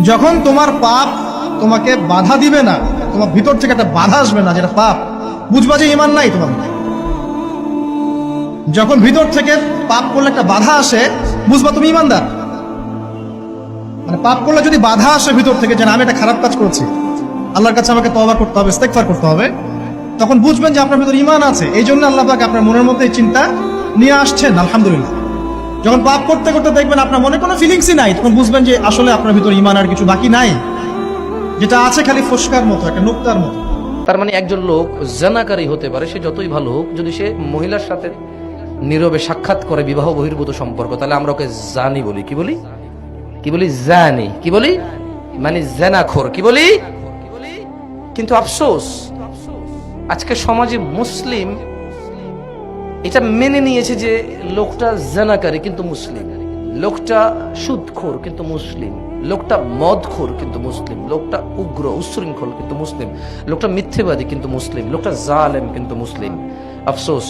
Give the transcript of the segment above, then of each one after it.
যখন তোমার পাপ তোমাকে বাধা দিবে না, তোমার ভিতর থেকে একটা বাধা আসবে না যেটা পাপ, বুঝবা যে ঈমান নাই তোমার। যখন ভিতর থেকে পাপ করলে একটা বাধা আসে, বুঝবা তুমি ঈমানদার। মানে পাপ করলে যদি বাধা আসে ভিতর থেকে যে না আমি একটা খারাপ কাজ করছি, আল্লাহর কাছে আমাকে তওবা করতে হবে, ইস্তেগফার করতে হবে, তখন বুঝবেন যে আপনার ভিতর ঈমান আছে। এই জন্য আল্লাহ পাক আপনার মনের মধ্যে এই চিন্তা নিয়ে আসছেন। আলহামদুলিল্লাহ। যখন পাপ করতে করতে দেখবেন আপনার মনে কোনো ফিলিংসই নাই, তখন বুঝবেন যে আসলে আপনার ভিতর ঈমান আর কিছু বাকি নাই, যেটা আছে খালি ফসকার মতো, একটা নুক্তার মতো। তার মানে একজন লোক জানাকারী হতে পারে, সে যতই ভালো হোক, যদি সে মহিলার সাথে নীরবে সাক্ষাৎ করে বিবাহ বহির্ভূত সম্পর্ক, তাহলে আমরা ওকে জানি বলি। কি বলি? কি বলি? জানি। কি বলি? মানে জানাখোর। কি বলি? কিন্তু আফসোস, আজকে সমাজে মুসলিম এটা মেনে নিয়েছে যে লোকটা জানাকারী কিন্তু মুসলিম, লোকটা সুদখোর কিন্তু মুসলিম, লোকটা মদখোর কিন্তু মুসলিম, লোকটা উগ্র উচ্ছৃঙ্খল কিন্তু মুসলিম, লোকটা মিথ্যেবাদী কিন্তু মুসলিম, লোকটা জালেম কিন্তু মুসলিম। আফসোস,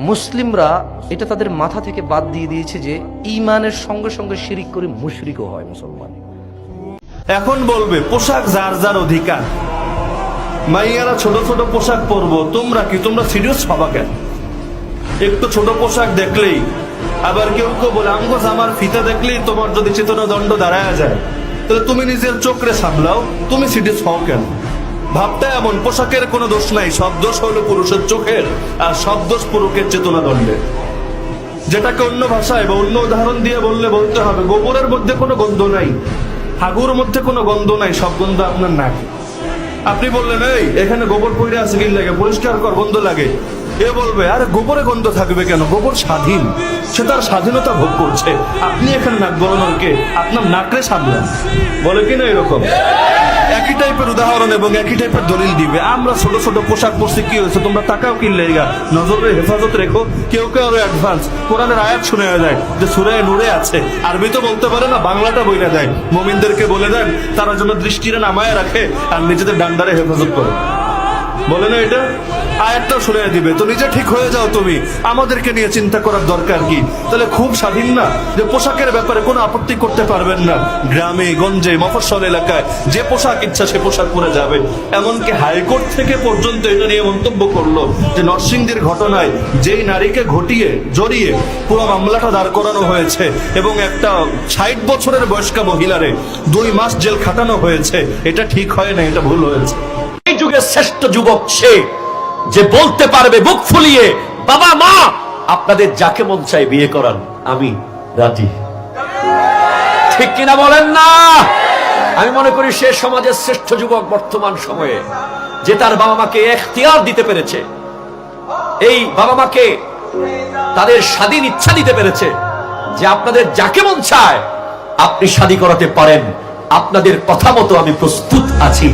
মুসলিমরা এটা তাদের মাথা থেকে বাদ দিয়ে দিয়েছে যে ঈমানের সঙ্গে সঙ্গে শিরিক করে মুশরিকও হয় মুসলমান। এখন বলবে পোশাক যার যার অধিকার, মাইয়ারা ছোট ছোট পোশাক পরবো, তোমরা কি তোমরা সিরিয়াস হবা কেন? একটু ছোট পোশাক দেখলেই, আবার কেউ কেউ বলে আমগো জামার ফিতা দেখলেই তোমার যদি চেতনা দণ্ড দাঁড়ায় যায়, তাহলে তুমি নিজের চোখরে সামলাও, তুমি সিরিয়াস হও কেন? ভাবটা এমন, পোশাকের কোনো দোষ নাই, সব দোষ হলো পুরুষের চোখের, আর সব দোষ পুরুষের চেতনা দণ্ডের। যেটাকে অন্য ভাষায় বা অন্য উদাহরণ দিয়ে বলতে হবে, গোবরের মধ্যে কোনো গন্ধ নাই, হাগুর মধ্যে কোনো গন্ধ নাই, সব গন্ধ আপনার নাকে। আপনি বললেন এই এখানে গোবর পড়ে আছে, কি লাগে, পরিষ্কার কর, গন্ধ লাগে। এ বলবে আরে গোবরে গন্ধ থাকবে কেন, গোবর স্বাধীন, সে তার স্বাধীনতা ভোগ করছে, আপনি এখানে নাক গলানোর কে? আপনার নাকরে সামলান। বলে কিনা এরকম? একই টাইপের উদাহরণ এবং একই টাইপের দলিল দিবে। আমরা ছোট ছোট পোশাক পরছি, কি হয়েছে, তোমরা টাকাও কিনলে, নজরের হেফাজত রেখো। কেউ কেউ আরো অ্যাডভান্স কোরআনের আয়াত শুনে যায় যে সূরা নূরে আছে, আরবি তো বলতে পারে না, বাংলাটা বইলা দেয়, মুমিনদেরকে বলে দেন তারা যেন দৃষ্টিরে নামায় রাখে আর নিজেদের ডান্ডারে হেফাজত করে। বলে না এটা? আয়াতটাও শুনে দিবে। তো নিজে ঠিক হয়ে যাও তুমি, আমাদেরকে নিয়ে চিন্তা করার দরকার কি? তাহলে খুব স্বাধীন না যে পোশাকের ব্যাপারে কোনো আপত্তি করতে পারবেন না, গ্রামে গঞ্জে মফস্বল এলাকায় যে পোশাক ইচ্ছা সে পোশাক পরে যাবে। এমনকি হাইকোর্ট থেকে পর্যন্ত এটা নিয়ে মন্তব্য করলো যে নরসিংদীর ঘটনায় যেই নারীকে জড়িয়ে পুরো মামলাটা দাঁড় করানো হয়েছে এবং একটা 60 বছরের বয়স্কা মহিলারে 2 মাস জেল খাটানো হয়েছে, এটা ঠিক হয় না, এটা ভুল হয়েছে। এই যুগের শ্রেষ্ঠ যুবক সে যে বলতে পারবে বুক ফুলিয়ে, বাবা মা আপনাদের যাকে মন চাই বিয়ে করান, আমি রাজি। ঠিক কিনা বলেন না? আমি মনে করি সে সমাজের শ্রেষ্ঠ যুবক বর্তমান সময়ে, যে তার বাবা মাকে এখতিয়ার দিতে পেরেছে, এই বাবা মাকে তাদের স্বাধীন ইচ্ছা দিতে পেরেছে যে আপনাদের যাকে মন চায় আপনি শাদী করাতে পারেন, আপনাদের কথা মতো আমি প্রস্তুত আছি।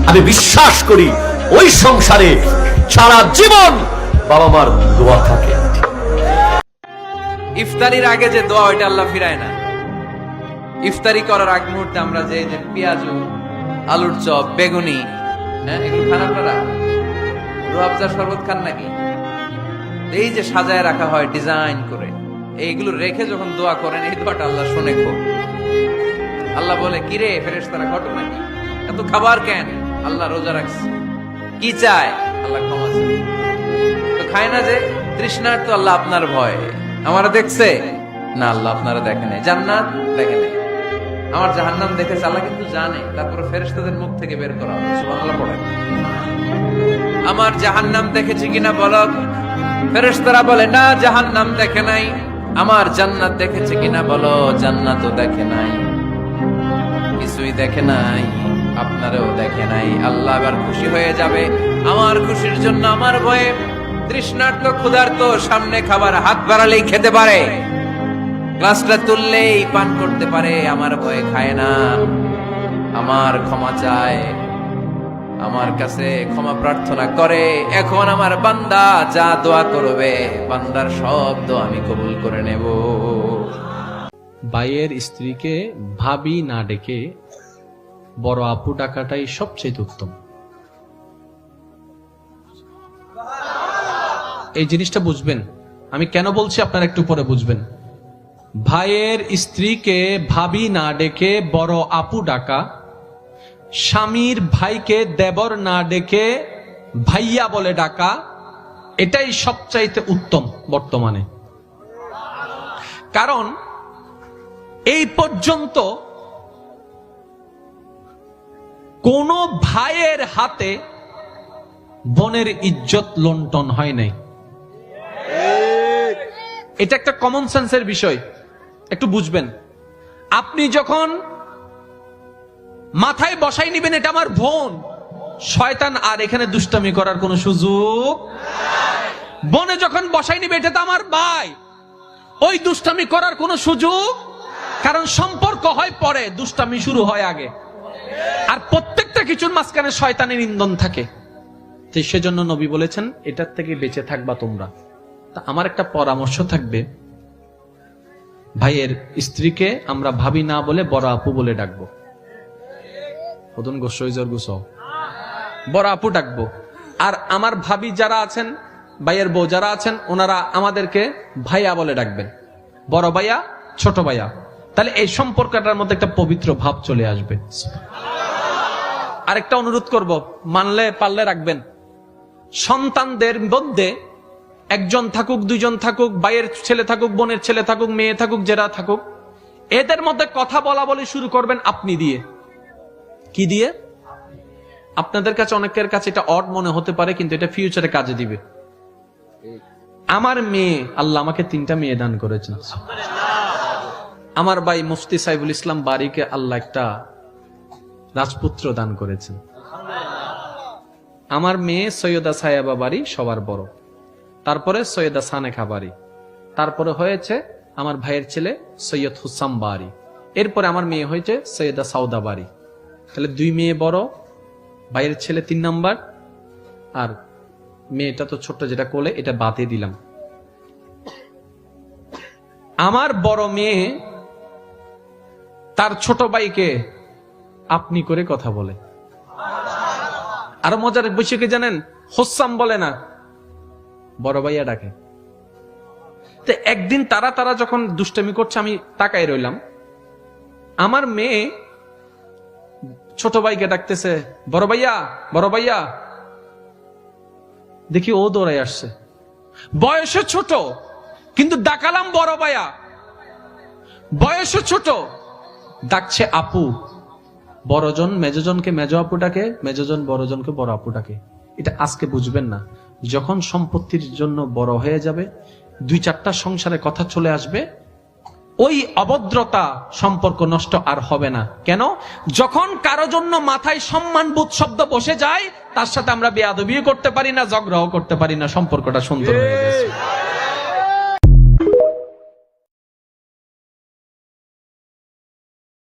আমি বিশ্বাস করি ওই সংসারে সারা জীবন বাবা মার দোয়া থাকে। ইফতারির আগে যে দোয়া, ওইটা আল্লাহ ফিরায় না। ইফতারি করার আগ মুহূর্তে আমরা যে পেঁয়াজু, আলুর চপ, বেগুনি, এগুলো খান আপনারা? রুয়াবজার শরবত খান নাকি? এই যে সাজায় রাখা হয় ডিজাইন করে, এইগুলো রেখে যখন দোয়া করেন, এই দোয়াটা আল্লাহ শুনে খুব। আল্লাহ বলে কিরে ফেরেশতারা ঘটনা কি, এত খাবার কেন? আল্লাহ রোজা রাখছে, কি চায়? আল্লাহ ক্ষমা চায়। তো খায় না যে তৃষ্ণার, তো আল্লাহ আপনার ভয়, আমারা দেখছে না, আল্লাহ আপনারা দেখে নাই, জান্নাত দেখে নাই, আমার জাহান্নাম দেখেছে আল্লাহ কিন্তু জানে, তারপরে ফেরেশতাদের মুখ থেকে বের করা হবে। সুবহানাল্লাহ পড়েন। আমার জাহান্নাম দেখেছি কিনা বলো? ফেরেশতারা বলে না, জাহান্নাম দেখে নাই। আমার জান্নাত দেখেছে কিনা বলো? জান্নাতও দেখে নাই, কিছুই দেখে নাই, আপনারও দেখে নাই। আল্লাহ এবার খুশি হয়ে যাবে। আমার খুশির জন্য আমার ভয়ে তৃষ্ণার্ত ক্ষুধার্ত সামনে খাবার হাত বাড়ালেই খেতে পারে, গ্লাসটা তুললেই পান করতে পারে, আমার ভয়ে খায় না, আমার ক্ষমা চায়, আমার কাছে ক্ষমা প্রার্থনা করে। এখন আমার বান্দা যা দোয়া করবে, বান্দার সব দোয়া আমি কবুল করে নেব। ভাইয়ের স্ত্রীকে ভাবি না ডেকে বড় আপু ডাকাটাই সবচেয়ে উত্তম। এই জিনিসটা বুঝবেন, আমি কেন বলছি আপনারা একটু পরে বুঝবেন। ভাইয়ের স্ত্রীকে ভাবি না ডেকে বড় আপু ডাকা স্বামীর ভাইকে দেবর না ডেকে ভাইয়া বলে ডাকা, এটাই সবচাইতে উত্তম বর্তমানে। কারণ এই পর্যন্ত কোন ভাইয়ের হাতে বোনের ইজ্জত লুণ্ঠন হয় নাই। এটা একটা কমন সেন্সের বিষয়, একটু বুঝবেন। আপনি যখন মাথায় বসাই নিবেন এটা আমার বোন, শয়তান আর এখানে দুষ্টামি করার কোনো সুযোগ। বোনে যখন বসাই নিবে এটা তো আমার ভাই, ওই দুষ্টামি করার কোনো সুযোগ, কারণ সম্পর্ক হয় পরে, দুষ্টামি শুরু হয় আগে। আর প্রত্যেকটা কিছুর মাঝখানে শয়তানের ইন্ধন থাকে। তো সেজন্য নবী বলেছেন এটার থেকে বেঁচে থাকবা তোমরা। তা আমার একটা পরামর্শ থাকবে, ভাইয়ের স্ত্রীকে আমরা ভাবি না বলে বড় আপু বলে ডাকবো। বড় আপু ডাকবো। আর আমার ভাবি যারা আছেন, ভাইয়ের বউ যারা আছেন, ওনারা আমাদেরকে ভাইয়া বলে ডাকবেন, বড় ভাইয়া, ছোট ভাইয়া। তাহলে এই সম্পর্কটার মধ্যে একটা পবিত্র ভাব চলে আসবে। আরেকটা অনুরোধ করব, মানলে পারলে রাখবেন, সন্তানদের মধ্যে একজন থাকুক, দুইজন থাকুক, ভাইয়ের ছেলে থাকুক, বোনের ছেলে থাকুক, মেয়ে থাকুক, যারা থাকুক, এদের মধ্যে কথা বলা বলে শুরু করবেন আপনি দিয়ে। কি দিয়ে? আপনাদের কাছে অনেকের কাছে এটা অড মনে হতে পারে, কিন্তু এটা ফিউচারে কাজে দিবে। আমার মেয়ে, আল্লাহ আমাকে 3টা মেয়ে দান করেছেন। আমার ভাই মুফতি সাইফুল ইসলাম বারীকে আল্লাহ একটা রাজপুত্র দান করেছেন। আমার মেয়ে সৈয়দা সায়াবা বাড়ি সবার বড়, তারপরে সৈয়দা সানেখা বাড়ি, তারপরে হয়েছে আমার ভাইয়ের ছেলে সৈয়দ হুসাম বাড়ি, এরপরে আমার মেয়ে হয়েছে সৈয়দা সাউদা বাড়ি। তাহলে 2 মেয়ে বড়, ভাইয়ের ছেলে 3 নাম্বার, আর মেয়েটা তো ছোট্ট যেটা কোলে, এটা বাদে দিলাম। আমার বড় মেয়ে তার ছোট ভাইকে আপনি করে কথা বলে। আরো মজার বিষয় কি জানেন? হোসাম বলে না, বড় ভাইয়া ডাকে। তো একদিন তারা যখন দুষ্টামি করছে, আমি তাকাই রইলাম, আমার মেয়ে ছোট ভাইকে ডাকতেছে, বড় ভাইয়া, বড় ভাইয়া। দেখি ও দৌড়াই আসছে, বয়সে ছোট কিন্তু ডাকালাম বড় ভাইয়া, বয়সে ছোট ডাকছে আপু। বড়জন মেজজনকে মেজ আপু ডাকে, মেজজন বড়জনকে বড় আপু ডাকে। এটা আজকে বুঝবেন না, যখন সম্পত্তির জন্য বড় হয়ে যাবে, 2-4টা সংসারে কথা চলে আসবে, ওই অভদ্রতা সম্পর্ক নষ্ট আর হবে না। কেন? যখন কারো জন্য মাথায় সম্মানবোধ শব্দ বসে যায়, তার সাথে আমরা বেয়াদবিও করতে পারি না, ঝগড়াও করতে পারি না, সম্পর্কটা সুন্দর হয়ে গেছে।